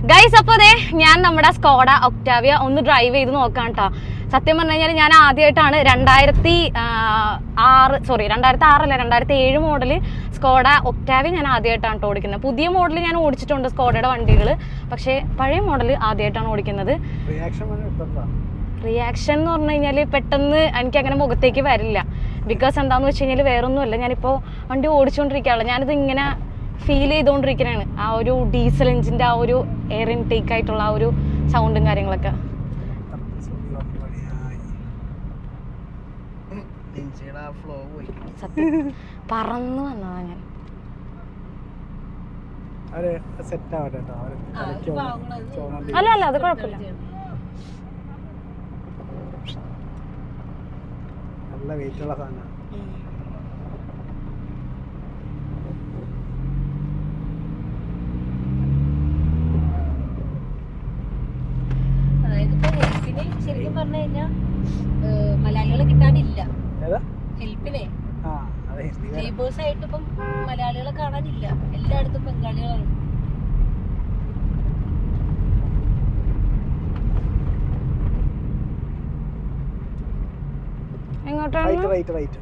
Guys, അപ്പോൾ അതെ ഞാൻ നമ്മുടെ സ്കോഡ ഒക്ടാവിയ ഒന്ന് ഡ്രൈവ് ചെയ്ത് നോക്കാം കേട്ടോ. സത്യം പറഞ്ഞു കഴിഞ്ഞാൽ ഞാൻ ആദ്യമായിട്ടാണ് 2007 മോഡല് സ്കോഡ ഒക്ടാവിയ ഞാൻ ആദ്യമായിട്ടാണ് കേട്ടോ ഓടിക്കുന്നത്. പുതിയ മോഡൽ ഞാൻ ഓടിച്ചിട്ടുണ്ട് സ്കോഡയുടെ വണ്ടികൾ, പക്ഷേ പഴയ മോഡൽ ആദ്യമായിട്ടാണ് ഓടിക്കുന്നത്. റിയാക്ഷൻ എന്ന് പറഞ്ഞു കഴിഞ്ഞാൽ പെട്ടെന്ന് എനിക്ക് അങ്ങനെ മുഖത്തേക്ക് വരില്ല. ബിക്കോസ് എന്താണെന്ന് വെച്ച് കഴിഞ്ഞാൽ വേറൊന്നുമല്ല, ഞാനിപ്പോൾ വണ്ടി ഓടിച്ചുകൊണ്ടിരിക്കുകയാണ്, ഞാനിത് ഇങ്ങനെ ഫീൽ ചെയ്തുകൊണ്ടിരിക്കുന്നതാണ്. ആ ഒരു ഡീസൽ എഞ്ചിൻ്റെ ആ ഒരു എയർ ഇൻടേക്ക് ആയിട്ടുള്ള ആ ഒരു സൗണ്ടും കാര്യങ്ങളൊക്കെ. സത്യം പറന്നു വന്നതാ ഞാൻ. അല്ല അല്ല, അത് കുഴപ്പമില്ല. നല്ല വെയിറ്റുള്ള സാധനമാണ്. ശരിക്കും പറഞ്ഞു കഴിഞ്ഞാൽ മലയാളികളെ കിട്ടാനില്ല ഹെൽപ്പിനെ. ലേബേഴ്സ് ആയിട്ട് ഇപ്പം മലയാളികളെ കാണാനില്ല, എല്ലായിടത്തും ബംഗാളികളാണ്. എങ്ങോട്ടാണ്? റൈറ്റ്.